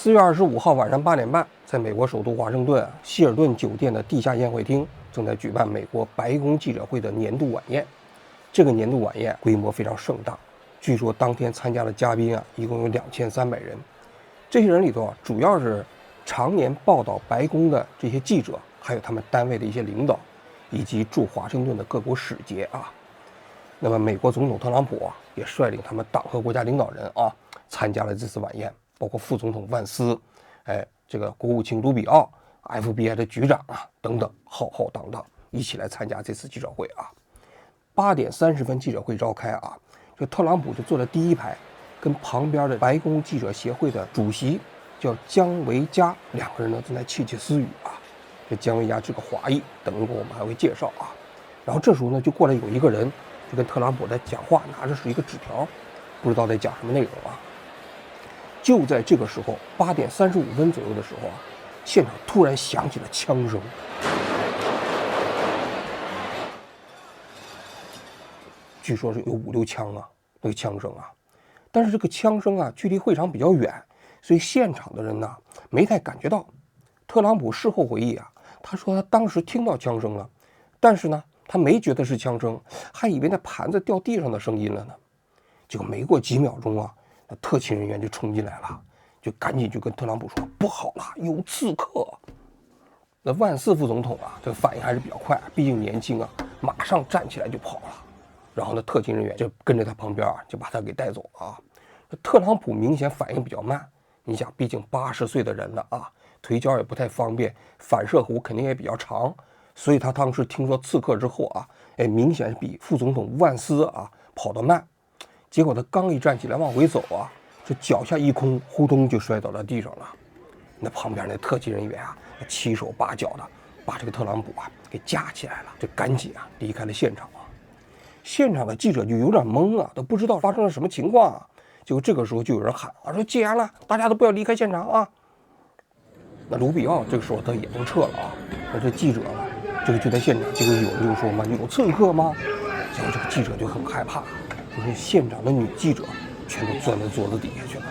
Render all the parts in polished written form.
4月25号晚上8点半，在美国首都华盛顿希尔顿酒店的地下宴会厅正在举办美国白宫记者会的年度晚宴。这个年度晚宴规模非常盛大，据说当天参加的嘉宾一共有2300人。这些人里头主要是常年报道白宫的这些记者，还有他们单位的一些领导，以及驻华盛顿的各国使节那么美国总统特朗普也率领他们党和国家领导人参加了这次晚宴，包括副总统万斯，这个国务卿卢比奥、FBI 的局长等等，浩浩荡荡一起来参加这次记者会8点30分记者会召开这特朗普就坐在第一排，跟旁边的白宫记者协会的主席叫姜维嘉两个人呢正在窃窃私语这姜维嘉是个华裔，等一会儿我们还会介绍然后这时候呢就过来有一个人就跟特朗普在讲话，拿着是一个纸条，不知道在讲什么内容就在这个时候，8点35分左右的时候现场突然响起了枪声。据说是有5、6枪那个枪声但是这个枪声距离会场比较远，所以现场的人呢没太感觉到。特朗普事后回忆他说他当时听到枪声了，但是呢他没觉得是枪声，还以为那盘子掉地上的声音了呢。结果没过几秒钟那特勤人员就冲进来了，就赶紧就跟特朗普说不好了，有刺客。那万斯副总统这个反应还是比较快，毕竟年轻马上站起来就跑了。然后呢特勤人员就跟着他旁边就把他给带走了特朗普明显反应比较慢，你想毕竟80岁的人了腿脚也不太方便，反射弧肯定也比较长，所以他当时听说刺客之后明显是比副总统万斯跑得慢。结果他刚一站起来往回走这脚下一空，呼通就摔倒在地上了。那旁边那特勤人员七手八脚的把这个特朗普给架起来了，就赶紧离开了现场现场的记者就有点懵都不知道发生了什么情况结果这个时候就有人喊说戒严了，大家都不要离开现场那卢比奥这个时候他也都撤了那这记者呢这个就在现场，结果有人就说嘛，有刺客吗？结果这个记者就很害怕，就是现场的女记者全都钻到桌子底下去了。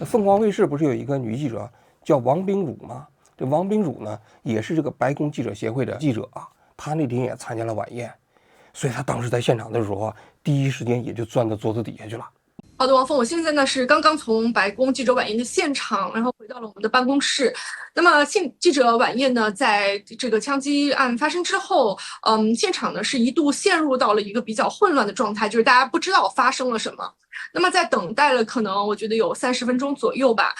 那凤凰卫视不是有一个女记者叫王冰茹吗？这王冰茹呢也是这个白宫记者协会的记者她那天也参加了晚宴，所以她当时在现场的时候第一时间也就钻到桌子底下去了。好的，王峰，我现在呢是刚刚从白宫记者晚宴的现场，然后回到了我们的办公室。那么记者晚宴呢，在这个枪击案发生之后，现场呢是一度陷入到了一个比较混乱的状态，就是大家不知道发生了什么。那么在等待了可能我觉得有30分钟左右吧，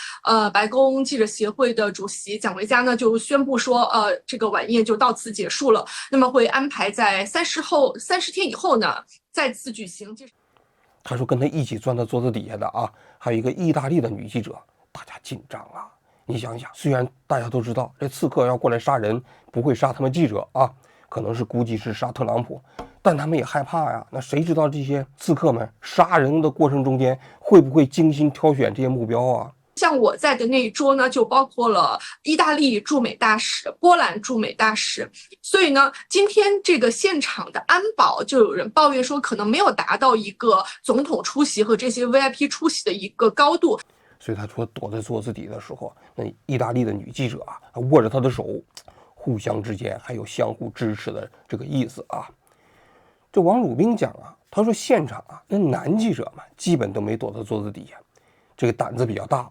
白宫记者协会的主席蒋维嘉呢就宣布说，这个晚宴就到此结束了。那么会安排在30天以后呢再次举行。他说跟他一起钻到桌子底下的还有一个意大利的女记者，大家紧张你想想，虽然大家都知道这刺客要过来杀人，不会杀他们记者可能是估计是杀特朗普，但他们也害怕那谁知道这些刺客们杀人的过程中间会不会精心挑选这些目标像我在的那一桌呢，就包括了意大利驻美大使、波兰驻美大使，所以呢，今天这个现场的安保就有人抱怨说，可能没有达到一个总统出席和这些 VIP 出席的一个高度。所以他说躲在桌子底的时候，那意大利的女记者握着他的手，互相之间还有相互支持的这个意思这王汝斌讲他说现场那男记者们基本都没躲在桌子底下，这个胆子比较大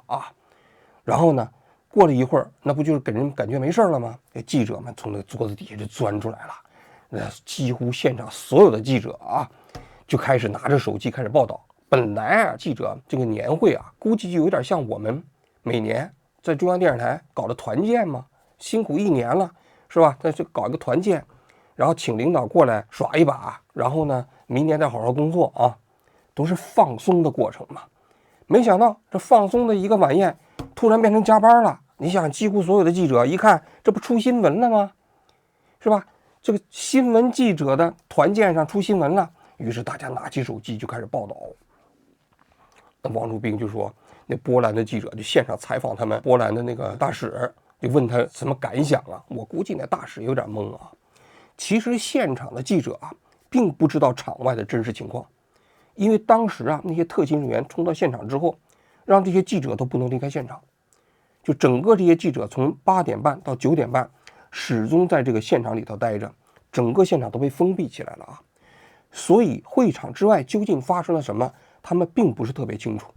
然后呢过了一会儿，那不就是给人感觉没事了吗？记者们从那个桌子底下就钻出来了，那几乎现场所有的记者就开始拿着手机开始报道。本来记者这个年会估计就有点像我们每年在中央电视台搞的团建嘛，辛苦1年了是吧？那就搞一个团建，然后请领导过来耍一把，然后呢明年再好好工作都是放松的过程嘛。没想到这放松的一个晚宴突然变成加班了。你想几乎所有的记者一看，这不出新闻了吗？是吧？这个新闻记者的团建上出新闻了，于是大家拿起手机就开始报道。那王汝斌就说，那波兰的记者就现场采访他们波兰的那个大使，就问他什么感想我估计那大使有点懵其实现场的记者并不知道场外的真实情况，因为当时那些特勤人员冲到现场之后，让这些记者都不能离开现场。就整个这些记者从8点半到9点半，始终在这个现场里头待着，整个现场都被封闭起来了啊。所以会场之外究竟发生了什么，他们并不是特别清楚。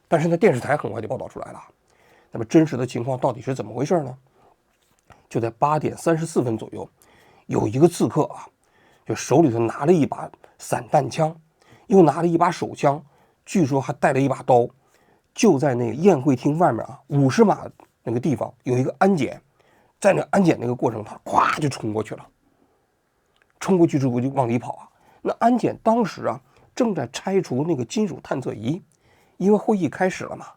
但是呢，电视台很快就报道出来了。那么真实的情况到底是怎么回事呢？就在8点34分左右，有一个刺客啊，就手里头拿了一把散弹枪，又拿了一把手枪，据说还带了一把刀，就在那个宴会厅外面啊50码那个地方有一个安检，在那个安检那个过程，他咵就冲过去了。冲过去之后就往里跑啊。那安检当时啊正在拆除那个金属探测仪，因为会议开始了嘛，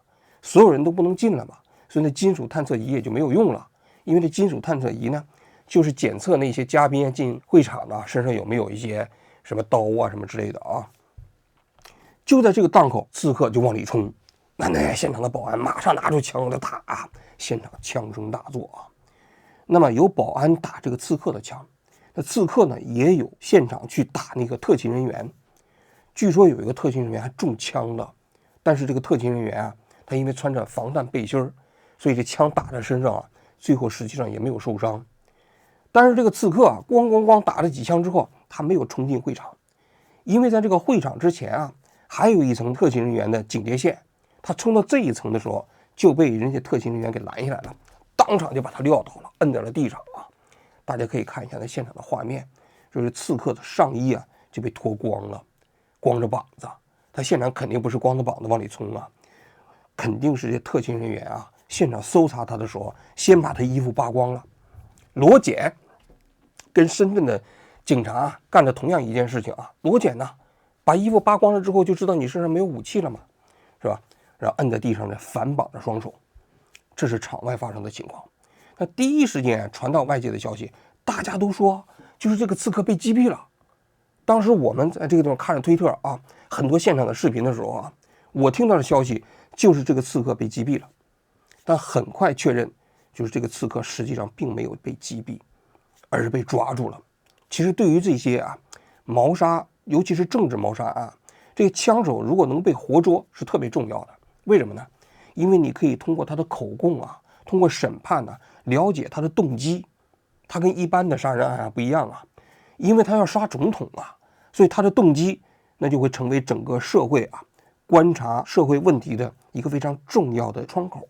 所有人都不能进了嘛，所以那金属探测仪也就没有用了。因为这金属探测仪呢，就是检测那些嘉宾进会场呢身上有没有一些什么刀啊什么之类的啊。就在这个档口，刺客就往里冲，那现场的保安马上拿出枪就打啊，现场枪声大作啊。那么有保安打这个刺客的枪，那刺客呢也有现场去打那个特勤人员，据说有一个特勤人员还中枪了，但是这个特勤人员啊，他因为穿着防弹背心，所以这枪打在身上啊，最后实际上也没有受伤。但是这个刺客啊，咣咣咣打了几枪之后，他没有冲进会场，因为在这个会场之前啊，还有一层特勤人员的警戒线，他冲到这一层的时候，就被人家特勤人员给拦下来了，当场就把他撂倒了，摁在了地上啊。大家可以看一下那现场的画面，就是刺客的上衣啊就被脱光了，光着膀子。他现场肯定不是光着膀子往里冲啊，肯定是这特勤人员啊，现场搜查他的时候，先把他衣服扒光了。罗检跟深圳的警察干了同样一件事情啊。罗检呢，把衣服扒光了之后，就知道你身上没有武器了嘛，是吧？然后摁在地上呢，反绑着双手。这是场外发生的情况。那第一时间传到外界的消息，大家都说就是这个刺客被击毙了。当时我们在这个地方看着推特啊，很多现场的视频的时候啊，我听到的消息就是这个刺客被击毙了。但很快确认，就是这个刺客实际上并没有被击毙，而是被抓住了。其实对于这些啊谋杀，尤其是政治谋杀案，这个枪手如果能被活捉是特别重要的。为什么呢？因为你可以通过他的口供啊，通过审判呢，了解他的动机。他跟一般的杀人案不一样啊，因为他要杀总统啊，所以他的动机那就会成为整个社会啊观察社会问题的一个非常重要的窗口。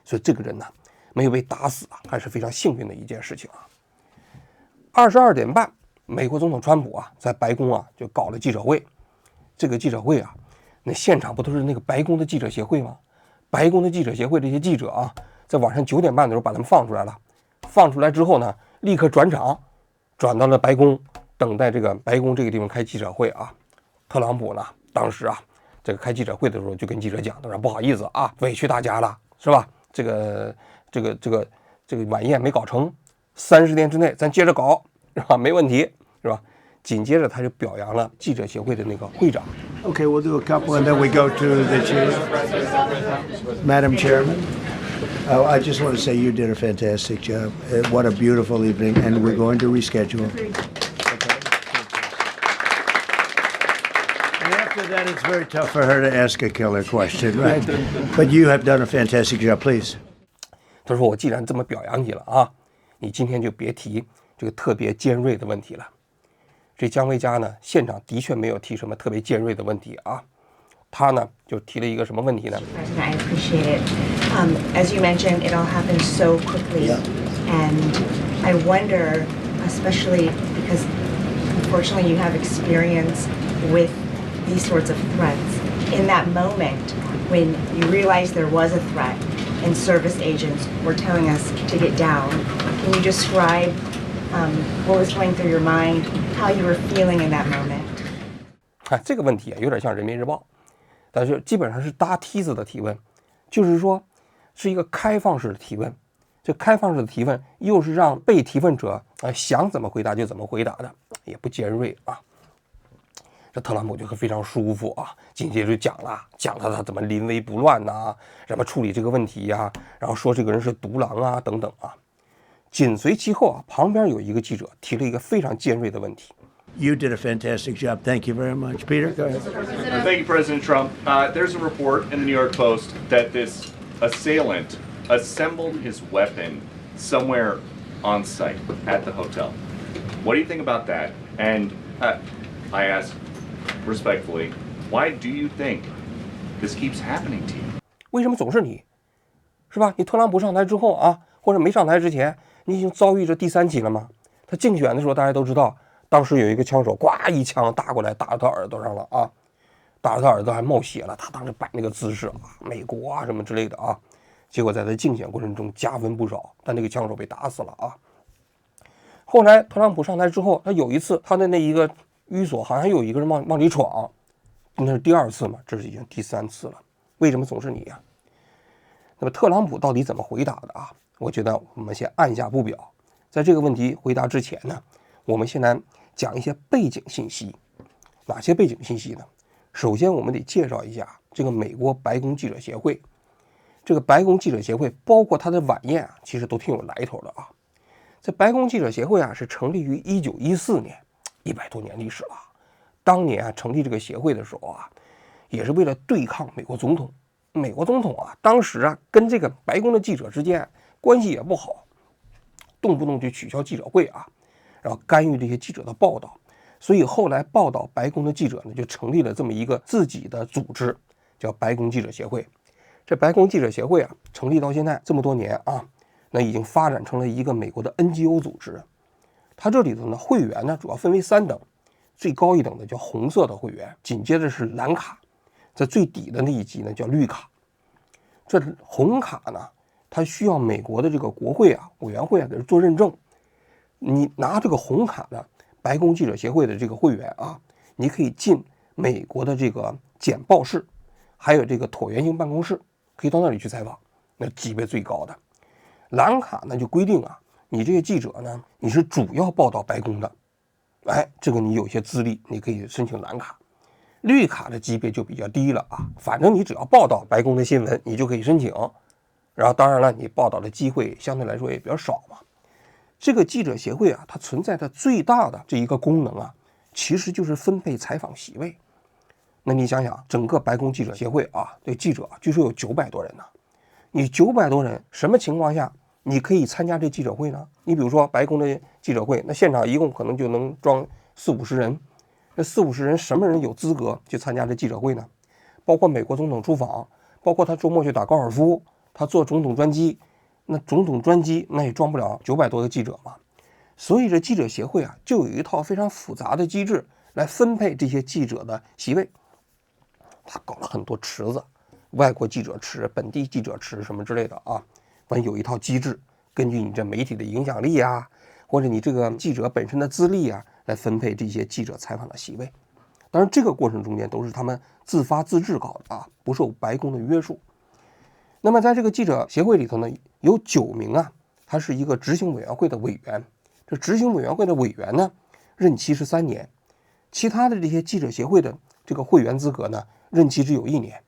所以这个人呢没有被打死啊，还是非常幸运的一件事情啊。22点半，美国总统川普啊在白宫啊就搞了记者会。这个记者会啊，那现场不都是那个白宫的记者协会吗？白宫的记者协会这些记者啊，在晚上9点半的时候把他们放出来了。放出来之后呢，立刻转场，转到了白宫，等待这个白宫这个地方开记者会啊。特朗普呢，当时啊，这个开记者会的时候就跟记者讲，他说不好意思啊，委屈大家了，是吧？这个晚宴没搞成，30天之内咱接着搞，是吧？没问题，是吧？紧接着他就表扬了记者协会的那个会长。Okay, we'll do a couple and then we go to the chair. Madam Chairman. I just want to say you did a fantastic job. What a beautiful evening, and we're going to reschedule. Okay. And after that, it's very tough for her to ask a killer question, right? But you have done a fantastic job. Please. 他说：“我既然这么表扬你了啊，你今天就别提这个特别尖锐的问题了。”这姜维嘉呢，现场的确没有提什么特别尖锐的问题啊。他呢就提了一个什么问题呢？ President, I appreciate it. As you mentioned, it all happened so quickly, and I wonder, especially because unfortunately you have experience with these sorts of threats. In that moment, when you realized there was a threat, and service agents were telling us to get down, can you describe what was going through your mind, how you were feeling in that moment? 这个问题有点像人民日报。但是基本上是搭梯子的提问，就是说是一个开放式的提问。这开放式的提问又是让被提问者想怎么回答就怎么回答的，也不尖锐啊。这特朗普就非常舒服啊，紧接着就讲了他怎么临危不乱呐，怎么处理这个问题呀，然后说这个人是独狼啊等等啊。紧随其后啊，旁边有一个记者提了一个非常尖锐的问题。You did a fantastic job. Thank you very much. Peter, go ahead. Thank you, President Trump. There's a report in the New York Post that this assailant assembled his weapon somewhere on site at the hotel. What do you think about that? And I ask respectfully, why do you think this keeps happening to you? 为什么总是你？是吧？你特朗普上台之后啊，或者没上台之前，你已经遭遇着第3起了吗？他竞选的时候，大家都知道，当时有一个枪手，呱一枪打过来，打到他耳朵上了啊，打到他耳朵还冒血了。他当时摆那个姿势啊，美国啊什么之类的啊，结果在他竞选过程中加分不少，但那个枪手被打死了啊。后来特朗普上台之后，他有一次他的那一个寓所好像有一个人往里闯，那是第2次嘛，这是已经第3次了。为什么总是你呀？那么特朗普到底怎么回答的啊？我觉得我们先按下不表。在这个问题回答之前呢，我们先来讲一些背景信息。哪些背景信息呢？首先我们得介绍一下这个美国白宫记者协会。这个白宫记者协会包括它的晚宴啊，其实都挺有来头的啊。在白宫记者协会啊是成立于1914年，100多年历史了。当年啊成立这个协会的时候啊，也是为了对抗美国总统。美国总统啊，当时啊跟这个白宫的记者之间关系也不好，动不动就取消记者会啊，然后干预这些记者的报道。所以后来报道白宫的记者呢，就成立了这么一个自己的组织，叫白宫记者协会。这白宫记者协会啊，成立到现在这么多年啊，那已经发展成了一个美国的 NGO 组织。它这里头呢，会员呢主要分为3等，最高一等的叫红色的会员，紧接着是蓝卡，在最底的那一级呢叫绿卡。这红卡呢，它需要美国的这个国会啊委员会啊给它做认证。你拿这个红卡呢，白宫记者协会的这个会员啊，你可以进美国的这个简报室，还有这个椭圆形办公室，可以到那里去采访，那级别最高的。蓝卡呢就规定啊，你这个记者呢，你是主要报道白宫的，哎，这个你有些资历，你可以申请蓝卡。绿卡的级别就比较低了啊，反正你只要报道白宫的新闻，你就可以申请。然后当然了，你报道的机会相对来说也比较少嘛。这个记者协会啊，它存在的最大的这一个功能啊，其实就是分配采访席位。那你想想，整个白宫记者协会啊，这记者据说有900多人呢。你900多人，什么情况下你可以参加这记者会呢？你比如说白宫的记者会，那现场一共可能就能装40-50人。这40-50人，什么人有资格去参加这记者会呢？包括美国总统出访，包括他周末去打高尔夫，他坐总统专机，那总统专机那也装不了900多个记者嘛。所以这记者协会啊，就有一套非常复杂的机制来分配这些记者的席位。他搞了很多池子，外国记者池、本地记者池什么之类的啊，反正有一套机制，根据你这媒体的影响力啊，或者你这个记者本身的资历啊，来分配这些记者采访的席位。当然这个过程中间都是他们自发自治搞的啊，不受白宫的约束。那么在这个记者协会里头呢，有9名啊，他是一个执行委员会的委员。这执行委员会的委员呢，任期是3年，其他的这些记者协会的这个会员资格呢，任期只有1年。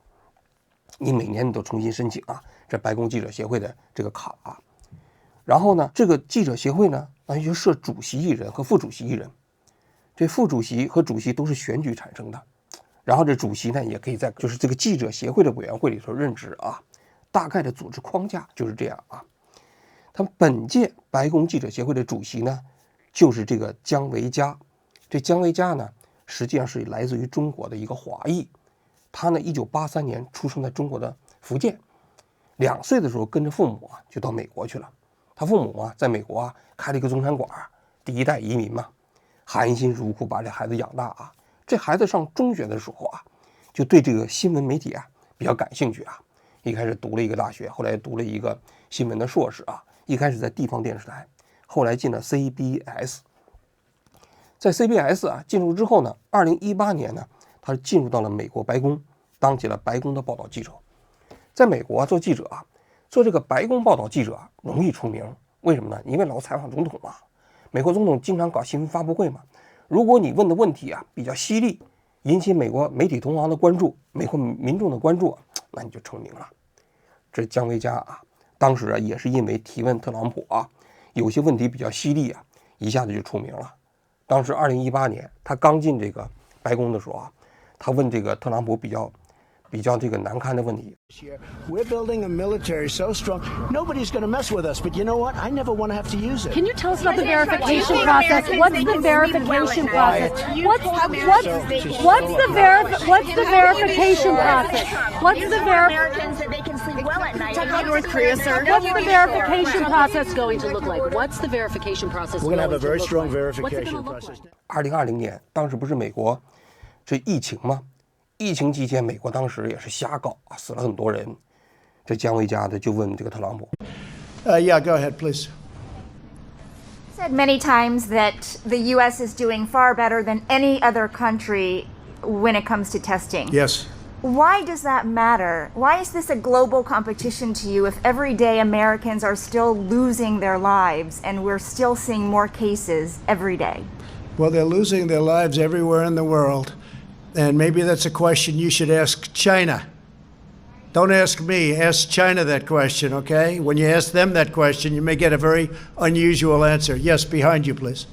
你每年你都重新申请啊，这白宫记者协会的这个卡啊。然后呢，这个记者协会呢，那就设主席1人和副主席1人。这副主席和主席都是选举产生的，然后这主席呢也可以在就是这个记者协会的委员会里头任职啊。大概的组织框架就是这样啊。他们本届白宫记者协会的主席呢，就是这个姜维嘉。这姜维嘉呢，实际上是来自于中国的一个华裔。他呢，1983年出生在中国的福建，2岁的时候跟着父母啊就到美国去了。他父母啊在美国啊开了一个中餐馆，第1代移民嘛，含辛茹苦把这孩子养大啊。这孩子上中学的时候啊，就对这个新闻媒体啊比较感兴趣啊。一开始读了一个大学，后来读了一个新闻的硕士啊。一开始在地方电视台，后来进了 CBS。在 CBS 啊进入之后呢，2018年呢，他进入到了美国白宫，当起了白宫的报道记者。在美国做记者啊，做这个白宫报道记者容易出名，为什么呢？因为老采访总统嘛，美国总统经常搞新闻发布会嘛。如果你问的问题啊比较犀利，引起美国媒体同行的关注，美国民众的关注，那你就成名了。这姜维嘉啊，当时啊也是因为提问特朗普啊，有些问题比较犀利啊，一下子就出名了。当时2018年他刚进这个白宫的时候啊，他问这个特朗普比比较这个难堪的问题。We're building a military so strong, nobody's going to mess with us. But you know what? I never want to have to use it. Can you tell us about the verification process? What's the verification process? What's the verification process? What's the Americans that they can sleep well at night. Talk about North Korea, sir. What's the verification process going to look like? What's the verification process We're going to have a very look strong like? What's it verification gonna look process. 2020年，当时不是美国这疫情吗？疫情期间，美国当时也是瞎搞啊，死了很多人。这姜维嘉的就问这个特朗普 Yeah, go ahead, please. Said many times that the U.S. is doing far better than any other country when it comes to testing. Yes. Why does that matter? Why is this a global competition to you if every day Americans are still losing their lives and we're still seeing more cases every day? Well, they're losing their lives everywhere in the world. And maybe that's a question you should ask China. Don't ask me, ask China that question, okay? When you ask them that question, you may get a very unusual answer. Yes, behind you, please.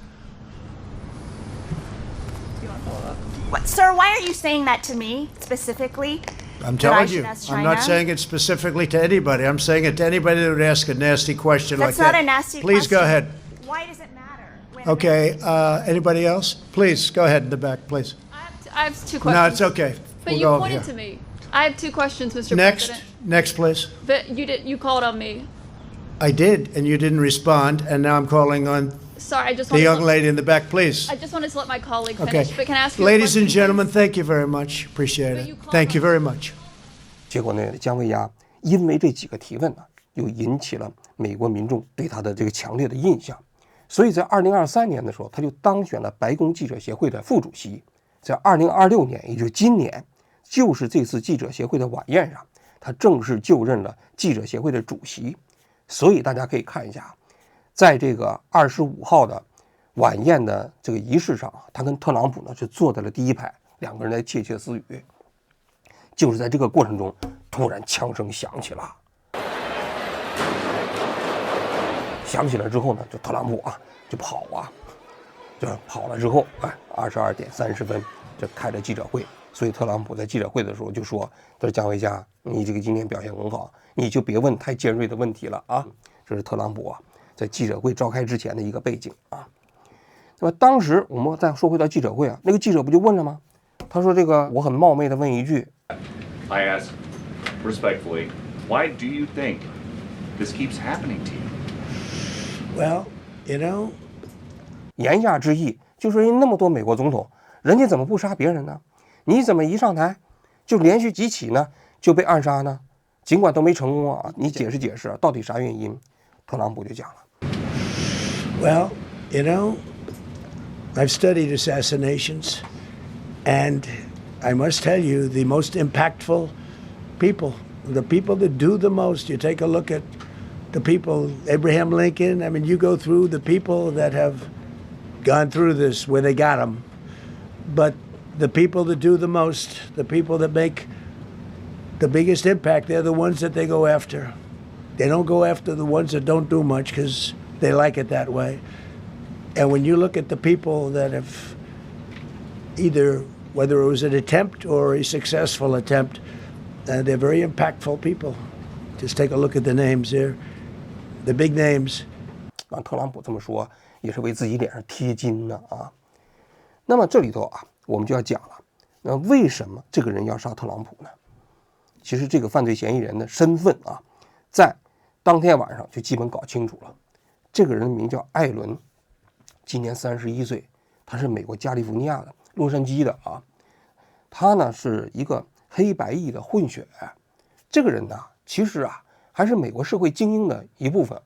What, sir, why are you saying that to me specifically? I'm That I telling should you, ask I'm not China? saying it specifically to anybody. I'm saying it to anybody that would ask a nasty question That's like that. not a nasty Please question. go ahead. Why does it matter? when Okay, anybody else? Please, go ahead in the back, please. I have two questions. No, it's okay. But We'll you go pointed here. to me. I have two questions, Mr. Next, President. next, please. But you called on me. I did, and you didn't respond, and now I'm calling on Sorry, I just the wanted young to, lady in the back, please. I just wanted to let my colleague Okay. finish. But can I ask you Ladies a question, and gentlemen, please? thank you very much. Appreciate But you it. called Thank you on- very much. 结果呢，姜维嘉因为这几个提问呢，又引起了美国民众对他的这个强烈的印象，所以在2023年的时候，他就当选了白宫记者协会的副主席。在2026年，也就是今年，就是这次记者协会的晚宴上，他正式就任了记者协会的主席。所以大家可以看一下，在这个25号的晚宴的这个仪式上，他跟特朗普呢是坐在了第一排，两个人在窃窃私语。就是在这个过程中，突然枪声响起了。响起来之后呢，就特朗普就跑就跑了之后，22点30分就开了记者会。所以特朗普在记者会的时候就说：“他说姜维嘉，你这个今天表现很好，你就别问太尖锐的问题了啊。”这是特朗普在记者会召开之前的一个背景啊。那么当时我们再说回到记者会那个记者不就问了吗？他说：“这个我很冒昧的问一句。” I ask respectfully, why do you think this keeps happening to you? Well, you know, 言下之意就是那么多美国总统，人家怎么不杀别人呢？你怎么一上台就连续几起呢就被暗杀呢？尽管都没成功你解释解释到底啥原因？特朗普就讲了。well, you know, I've studied assassinations, and I must tell you, the most impactful people, the people that do the most, you take a look at the people, Abraham Lincoln, I mean, you go through the people that have gone through this where they got them. But the people that do the most, the people that make the biggest impact, they're the ones that they go after. They don't go after the ones that don't do much because they like it that way. And when you look at the people that have either, whether it was an attempt or a successful attempt, they're very impactful people. Just take a look at the names there, the big names. 特朗普这么说也是为自己脸上贴金呢那么这里头我们就要讲了，那为什么这个人要杀特朗普呢？其实这个犯罪嫌疑人的身份在当天晚上就基本搞清楚了。这个人名叫艾伦，今年31岁，他是美国加利福尼亚的洛杉矶的他呢是一个黑白裔的混血。这个人呢其实还是美国社会精英的一部分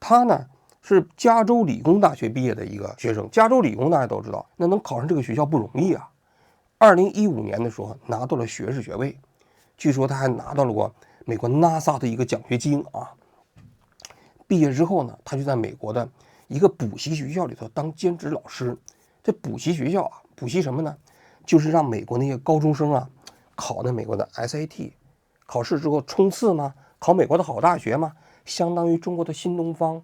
他呢是加州理工大学毕业的一个学生。加州理工大家都知道，那能考上这个学校不容易2015年的时候拿到了学士学位，据说他还拿到了过美国 NASA 的一个奖学金毕业之后呢，他就在美国的一个补习学校里头当兼职老师。这补习学校补习什么呢？就是让美国那些高中生考那美国的 SAT 考试之后冲刺嘛，考美国的好大学嘛，相当于中国的新东方，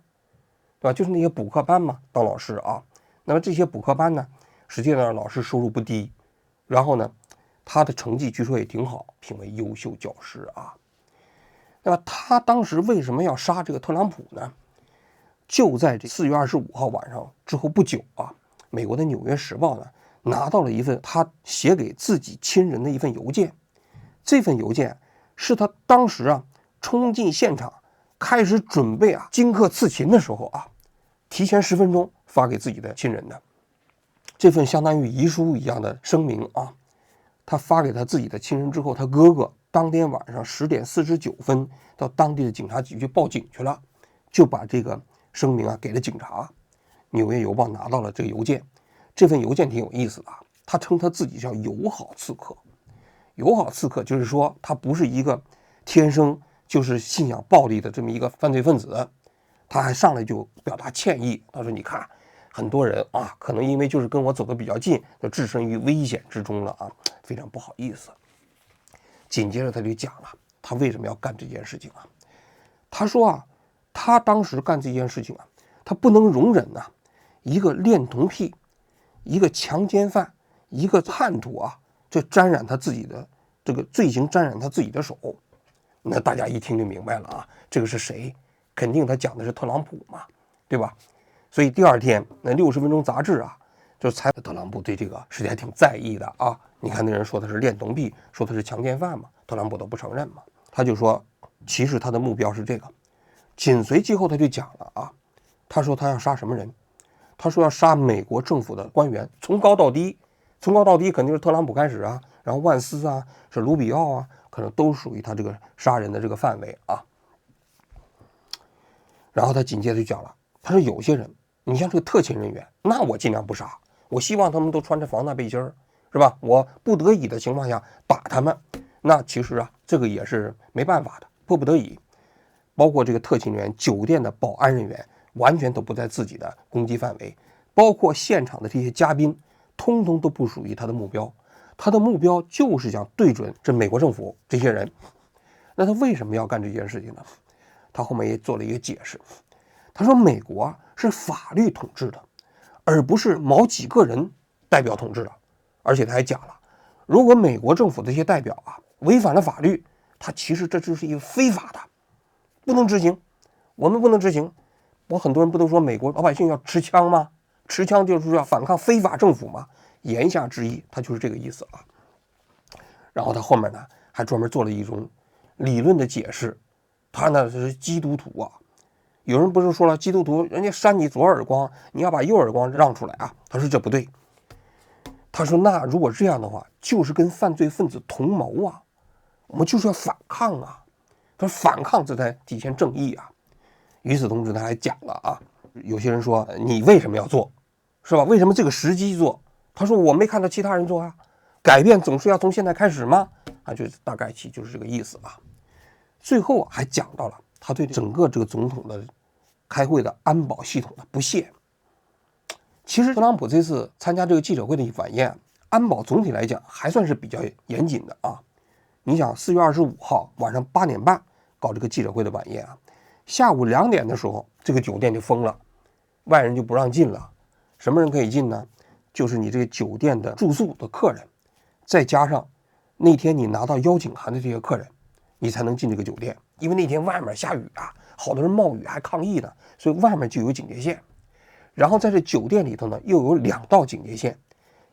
对吧？就是那些补课班嘛，当老师那么这些补课班呢，实际上老师收入不低，然后呢，他的成绩据说也挺好，评为优秀教师啊。那么他当时为什么要杀这个特朗普呢？就在这4月25号晚上之后不久啊，美国的《纽约时报》呢拿到了一份他写给自己亲人的一份邮件。这份邮件是他当时啊冲进现场，开始准备啊荆轲刺秦的时候啊，提前10分钟发给自己的亲人的。这份相当于遗书一样的声明啊，他发给他自己的亲人之后，他哥哥当天晚上10点49分到当地的警察局去报警去了，就把这个声明啊给了警察。纽约邮报拿到了这个邮件，这份邮件挺有意思的啊，他称他自己叫友好刺客。友好刺客就是说他不是一个天生就是信仰暴力的这么一个犯罪分子，他还上来就表达歉意，他说你看很多人啊可能因为就是跟我走得比较近，就置身于危险之中了啊，非常不好意思。紧接着他就讲了他为什么要干这件事情啊。他说啊，他当时干这件事情啊，他不能容忍啊一个恋童癖，一个强奸犯，一个叛徒啊，这沾染他自己的这个罪行，沾染他自己的手。那大家一听就明白了啊，这个是谁？肯定他讲的是特朗普嘛，对吧？所以第二天那60分钟杂志啊就猜特朗普对这个事情还挺在意的啊。你看那人说他是恋童癖，说他是强奸犯嘛，特朗普都不承认嘛。他就说其实他的目标是这个。紧随其后他就讲了啊，他说他要杀什么人？他说要杀美国政府的官员，从高到低。从高到低肯定是特朗普开始啊，然后万斯啊，是卢比奥啊，可能都属于他这个杀人的这个范围啊。然后他紧接着就讲了，他说有些人，你像这个特勤人员，那我尽量不杀，我希望他们都穿着防弹背心儿，是吧？我不得已的情况下打他们，那其实啊，这个也是没办法的，迫不得已。包括这个特勤人员、酒店的保安人员，完全都不在自己的攻击范围，包括现场的这些嘉宾，通通都不属于他的目标。他的目标就是想对准这美国政府这些人。那他为什么要干这件事情呢？他后面也做了一个解释，他说美国啊是法律统治的，而不是某几个人代表统治的。而且他还讲了，如果美国政府这些代表啊违反了法律，他其实这就是一个非法的，不能执行，我们不能执行。很多人不都说美国老百姓要持枪吗？持枪就是要反抗非法政府吗？言下之意，他就是这个意思啊。然后他后面呢还专门做了一种理论的解释，他呢是基督徒啊。有人不是说了，基督徒人家扇你左耳光，你要把右耳光让出来啊。他说这不对，他说那如果这样的话，就是跟犯罪分子同谋啊，我们就是要反抗啊。他说反抗这才体现正义啊。与此同时他还讲了啊，有些人说你为什么要做，是吧？为什么这个时机做？他说我没看到其他人做啊，改变总是要从现在开始吗？啊，就大概其就是这个意思啊。最后还讲到了他对整个这个总统的开会的安保系统的不屑。其实特朗普这次参加这个记者会的晚宴，安保总体来讲还算是比较严谨的啊。你想4月25号晚上8点半搞这个记者会的晚宴啊，下午2点的时候这个酒店就封了，外人就不让进了。什么人可以进呢？就是你这个酒店的住宿的客人，再加上那天你拿到邀请函的这些客人，你才能进这个酒店。因为那天外面下雨啊，好多人冒雨还抗议呢，所以外面就有警戒线。然后在这酒店里头呢，又有2道警戒线，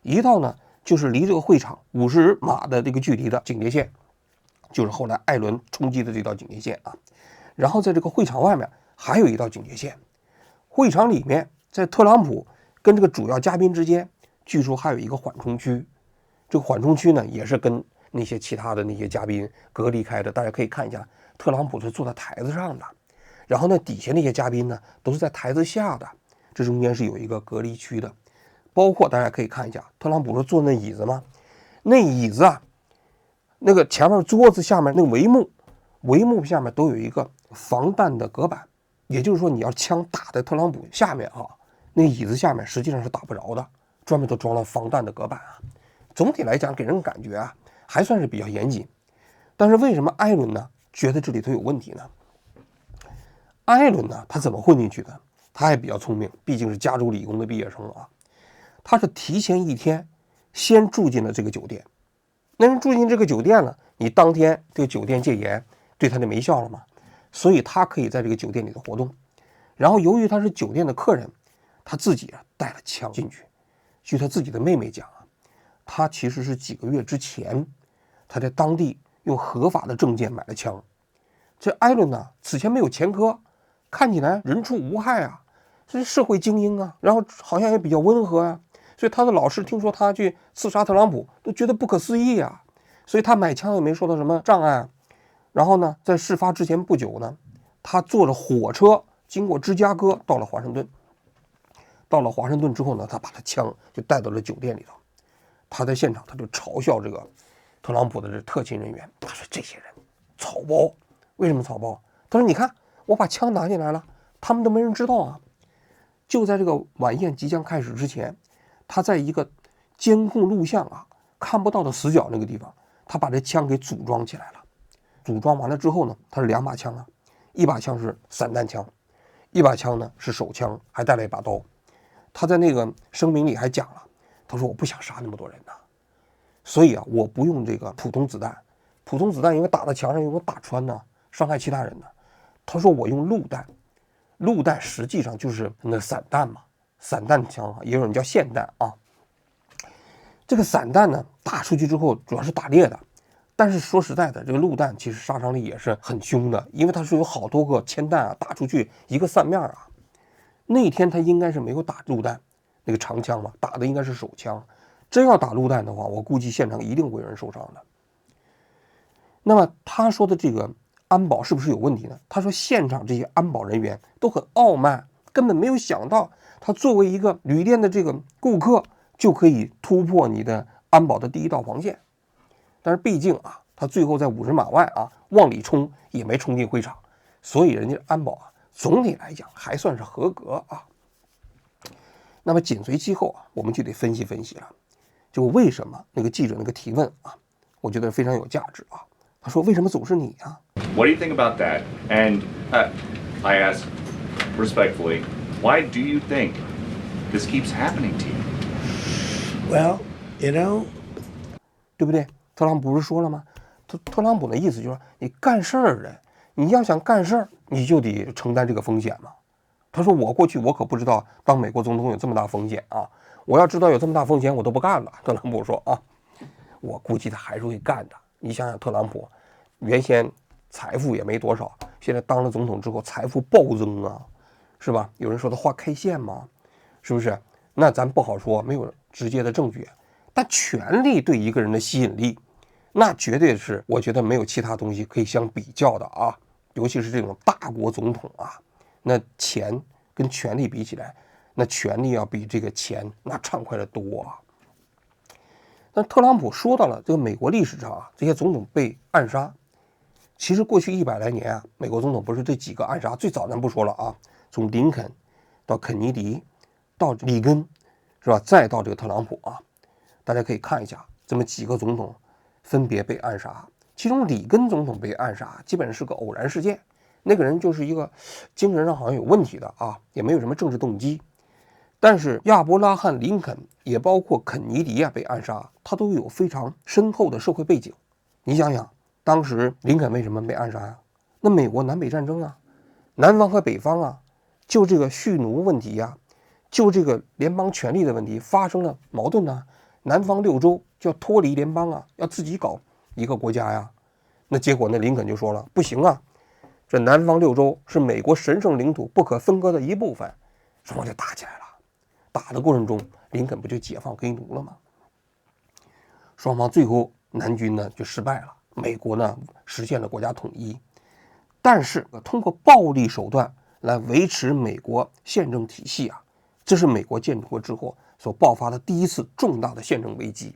一道呢就是离这个会场50码的这个距离的警戒线，就是后来艾伦冲击的这道警戒线啊。然后在这个会场外面还有一道警戒线，会场里面在特朗普跟这个主要嘉宾之间，据说还有一个缓冲区。这个缓冲区呢，也是跟那些其他的那些嘉宾隔离开的。大家可以看一下，特朗普是坐在台子上的，然后呢，底下那些嘉宾呢都是在台子下的，这中间是有一个隔离区的。包括大家可以看一下，特朗普是坐那椅子吗？那椅子啊，那个前面桌子下面那个帷幕下面都有一个防弹的隔板，也就是说你要枪打在特朗普下面啊，那椅子下面实际上是打不着的，专门都装了防弹的隔板啊。总体来讲给人感觉啊还算是比较严谨。但是为什么艾伦呢觉得这里头有问题呢？艾伦呢他怎么混进去的？他还比较聪明，毕竟是加州理工的毕业生啊。他是提前1天先住进了这个酒店，那人住进这个酒店了，你当天这个酒店戒严，对他就没效了嘛。所以他可以在这个酒店里头活动。然后由于他是酒店的客人，他自己带了枪进去。据他自己的妹妹讲啊，他其实是几个月之前，他在当地用合法的证件买了枪。这艾伦呢，此前没有前科，看起来人畜无害啊，这是社会精英啊，然后好像也比较温和啊，所以他的老师听说他去刺杀特朗普，都觉得不可思议啊，所以他买枪也没受到什么障碍。然后呢，在事发之前不久呢，他坐着火车经过芝加哥到了华盛顿。到了华盛顿之后呢，他把他枪就带到了酒店里头。他在现场他就嘲笑这个特朗普的这特勤人员，他说这些人草包。为什么草包？他说你看我把枪拿进来了，他们都没人知道啊。就在这个晚宴即将开始之前，他在一个监控录像看不到的死角那个地方，他把这枪给组装起来了。组装完了之后呢，他是2把枪一把枪是散弹枪，一把枪呢是手枪，还带了一把刀。他在那个声明里还讲了，他说我不想杀那么多人所以我不用这个普通子弹，普通子弹因为打到墙上有个打穿伤害其他人他说我用陆弹，陆弹实际上就是那散弹嘛，散弹枪也有人叫霰弹这个散弹呢打出去之后主要是打猎的，但是说实在的，这个陆弹其实杀伤力也是很凶的，因为它是有好多个铅弹打出去一个散面那天他应该是没有打陆弹，那个长枪嘛，打的应该是手枪。真要打陆弹的话，我估计现场一定会有人受伤的。那么他说的这个安保是不是有问题呢？他说现场这些安保人员都很傲慢，根本没有想到他作为一个旅店的这个顾客就可以突破你的安保的第一道防线。但是毕竟他最后在50码外往里冲也没冲进会场，所以人家安保总体来讲还算是合格那么紧随其后我们就得分析分析了，就为什么那个记者那个提问我觉得非常有价值他说为什么总是你What do you think about that? And I ask respectfully, why do you think this keeps happening to you? Well, you know, 对不对？特朗普不是说了吗？特朗普的意思就是说，你干事儿的，你要想干事儿，你就得承担这个风险嘛。他说我过去我可不知道当美国总统有这么大风险我要知道有这么大风险我都不干了。特朗普说我估计他还是会干的。你想想特朗普原先财富也没多少，现在当了总统之后财富暴增是吧？有人说他画 K 线嘛，是不是？那咱不好说，没有直接的证据。但权力对一个人的吸引力，那绝对是我觉得没有其他东西可以相比较的尤其是这种大国总统那钱跟权力比起来，那权力要比这个钱那畅快的多但特朗普说到了这个美国历史上这些总统被暗杀，其实过去100来年美国总统不是这几个暗杀，最早咱不说了从林肯到肯尼迪到里根是吧，再到这个特朗普大家可以看一下这么几个总统分别被暗杀。其中里根总统被暗杀基本是个偶然事件，那个人就是一个精神上好像有问题的也没有什么政治动机。但是亚伯拉罕·林肯也包括肯尼迪被暗杀，他都有非常深厚的社会背景。你想想当时林肯为什么被暗杀那美国南北战争南方和北方就这个蓄奴问题就这个联邦权力的问题发生了矛盾南方6州就要脱离联邦要自己搞一个国家那结果呢林肯就说了不行这南方6州是美国神圣领土不可分割的一部分，双方就打起来了。打的过程中林肯不就解放黑奴了吗？双方最后南军呢就失败了，美国呢实现了国家统一，但是通过暴力手段来维持美国宪政体系这是美国建国之后所爆发的第一次重大的宪政危机。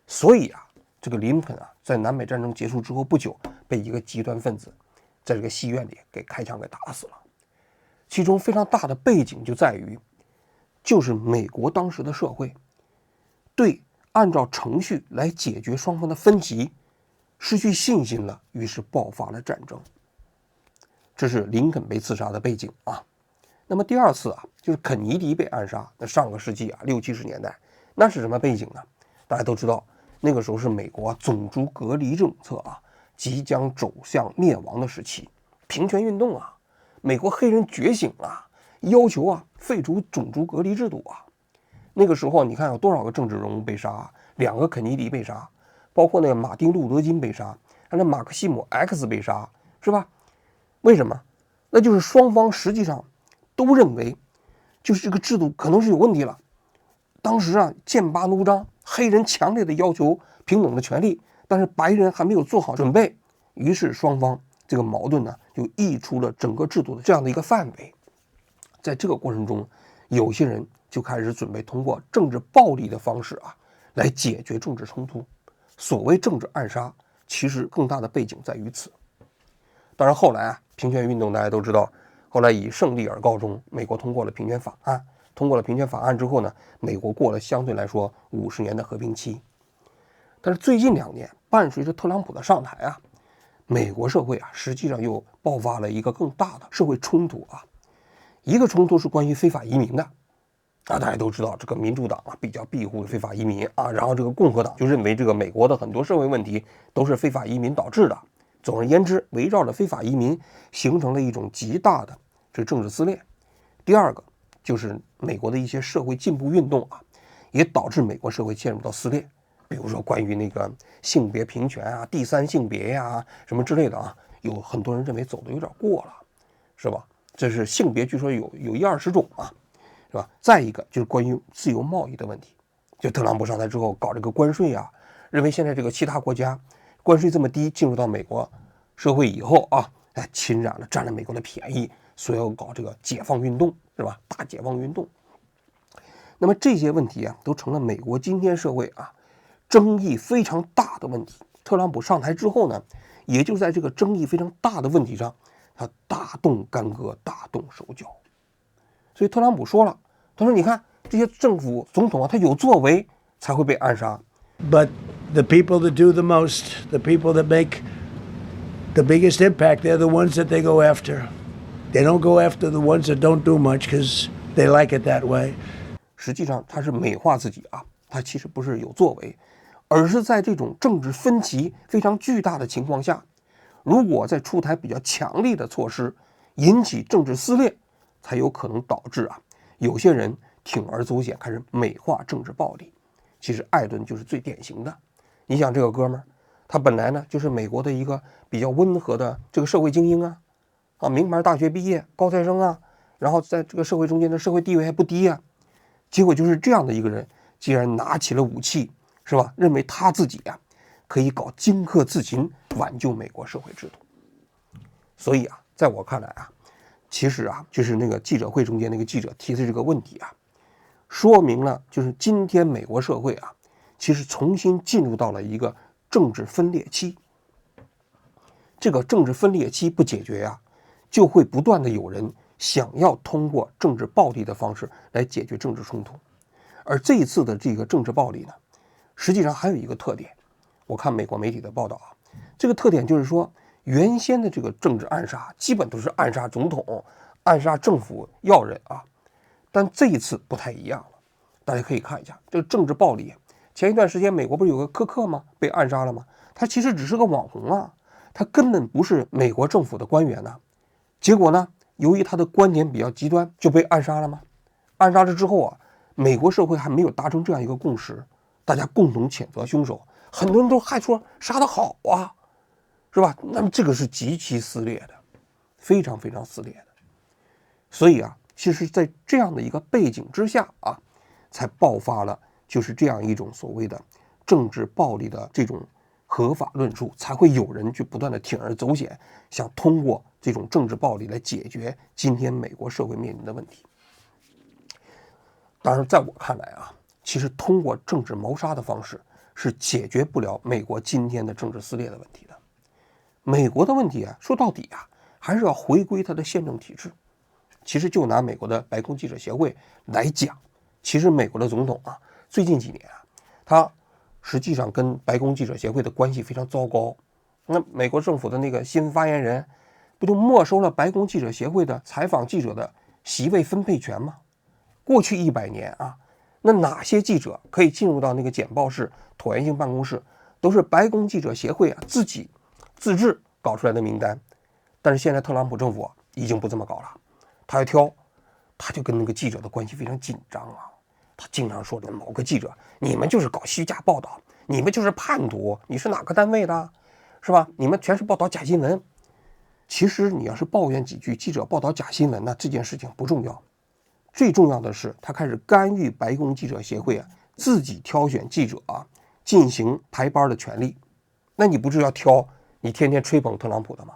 所以这个林肯在南北战争结束之后不久被一个极端分子在这个戏院里给开枪给打死了。其中非常大的背景就在于就是美国当时的社会对按照程序来解决双方的分歧失去信心了，于是爆发了战争。这是林肯被刺杀的背景那么第二次就是肯尼迪被暗杀，那上个世纪60、70年代，那是什么背景呢？大家都知道那个时候是美国种族隔离政策即将走向灭亡的时期，平权运动美国黑人觉醒要求废除种族隔离制度那个时候你看有多少个政治人物被杀，2个肯尼迪被杀，包括那个马丁路德金被杀，那马克西姆 X 被杀，是吧？为什么？那就是双方实际上都认为，就是这个制度可能是有问题了。当时剑拔弩张，黑人强烈的要求平等的权利，但是白人还没有做好准备，于是双方这个矛盾就溢出了整个制度的这样的一个范围。在这个过程中，有些人就开始准备通过政治暴力的方式来解决政治冲突。所谓政治暗杀，其实更大的背景在于此。当然后来平权运动大家都知道，后来以胜利而告终，美国通过了平权法案。通过了平权法案之后呢，美国过了相对来说50年的和平期。但是最近2年，伴随着特朗普的上台美国社会实际上又爆发了一个更大的社会冲突一个冲突是关于非法移民的大家都知道这个民主党比较庇护非法移民然后这个共和党就认为这个美国的很多社会问题都是非法移民导致的。总而言之，围绕着非法移民形成了一种极大的这政治撕裂。第二个就是美国的一些社会进步运动也导致美国社会陷入到撕裂。比如说关于那个性别平权第三性别什么之类的有很多人认为走的有点过了，是吧？这是性别据说有1-20种是吧？再一个就是关于自由贸易的问题，就特朗普上台之后搞这个关税认为现在这个其他国家关税这么低，进入到美国社会以后侵染了占了美国的便宜，所以要搞这个解放运动，是吧？大解放运动。那么这些问题都成了美国今天社会争议非常大的问题。特朗普上台之后呢，也就在这个争议非常大的问题上，他大动干戈，大动手脚。所以特朗普说了，他说你看这些政府总统他有作为才会被暗杀。But the people that do the most, the people that make the biggest impact, they're the ones that they go after. They don't go after the ones that don't do much because they like it that way. 实际上他是美化自己他其实不是有作为，而是在这种政治分歧非常巨大的情况下，如果再出台比较强力的措施，引起政治撕裂，才有可能导致有些人铤而走险，开始美化政治暴力。其实艾伦就是最典型的。你想这个哥们儿，他本来呢就是美国的一个比较温和的这个社会精英名牌大学毕业，高材生然后在这个社会中间的社会地位还不低结果就是这样的一个人，竟然拿起了武器，是吧？认为他自己可以搞荆轲刺秦，挽救美国社会制度。所以在我看来其实就是那个记者会中间那个记者提的这个问题说明了就是今天美国社会其实重新进入到了一个政治分裂期。这个政治分裂期不解决就会不断的有人想要通过政治暴力的方式来解决政治冲突。而这一次的这个政治暴力呢，实际上还有一个特点，我看美国媒体的报道这个特点就是说，原先的这个政治暗杀基本都是暗杀总统、暗杀政府要人但这一次不太一样了。大家可以看一下这个政治暴力。前一段时间美国不是有个科克吗？被暗杀了吗？他其实只是个网红他根本不是美国政府的官员结果呢，由于他的观点比较极端，就被暗杀了吗？暗杀了之后美国社会还没有达成这样一个共识，大家共同谴责凶手，很多人都还说杀得好是吧？那么这个是极其撕裂的，非常非常撕裂的。所以其实在这样的一个背景之下才爆发了就是这样一种所谓的政治暴力的这种合法论述，才会有人去不断的铤而走险，想通过这种政治暴力来解决今天美国社会面临的问题。当然在我看来其实通过政治谋杀的方式是解决不了美国今天的政治撕裂的问题的。美国的问题说到底还是要回归它的宪政体制。其实就拿美国的白宫记者协会来讲，其实美国的总统最近几年他实际上跟白宫记者协会的关系非常糟糕。那美国政府的那个新闻发言人不就没收了白宫记者协会的采访记者的席位分配权吗？过去100年那哪些记者可以进入到那个简报室、椭圆形办公室，都是白宫记者协会自己自制搞出来的名单。但是现在特朗普政府已经不这么搞了，他要挑，他就跟那个记者的关系非常紧张啊。他经常说的某个记者，你们就是搞虚假报道，你们就是叛徒，你是哪个单位的，是吧？你们全是报道假新闻。其实你要是抱怨几句记者报道假新闻，那这件事情不重要，最重要的是他开始干预白宫记者协会自己挑选记者进行排班的权利。那你不是要挑你天天吹捧特朗普的吗？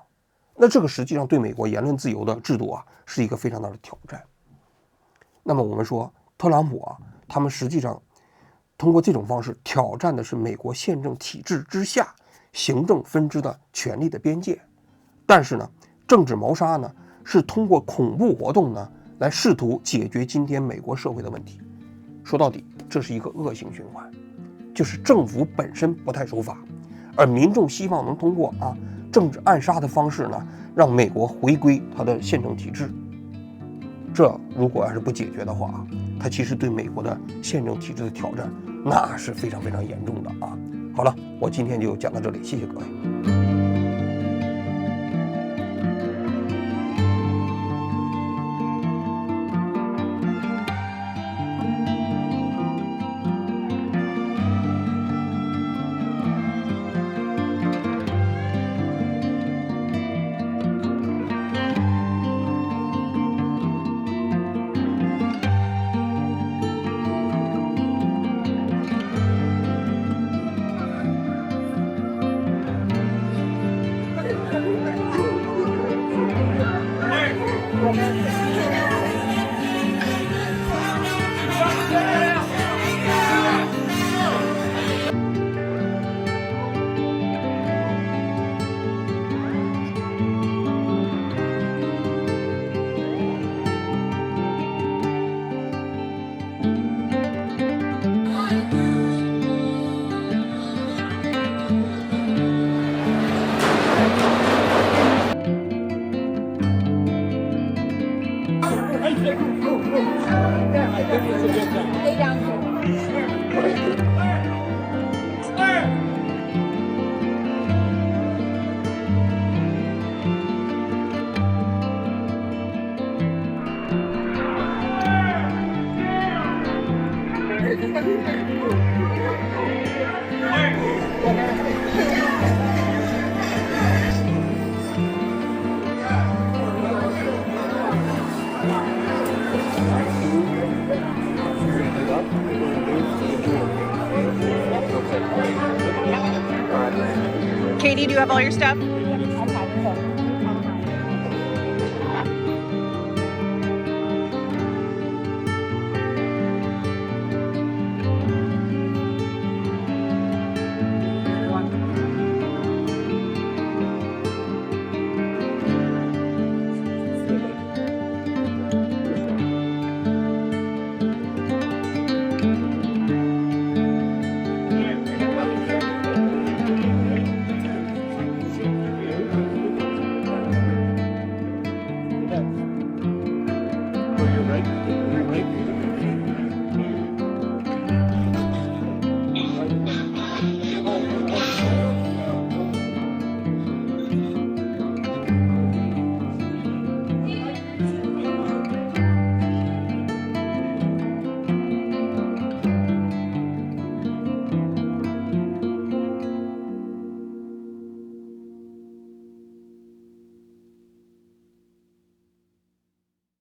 那这个实际上对美国言论自由的制度是一个非常大的挑战。那么我们说特朗普他们实际上通过这种方式挑战的是美国宪政体制之下行政分支的权力的边界。但是呢，政治谋杀呢是通过恐怖活动呢来试图解决今天美国社会的问题。说到底，这是一个恶性循环，就是政府本身不太守法，而民众希望能通过政治暗杀的方式呢，让美国回归它的宪政体制。这如果要是不解决的话它其实对美国的宪政体制的挑战那是非常非常严重的好了，我今天就讲到这里，谢谢各位。Katie, do you have all your stuff?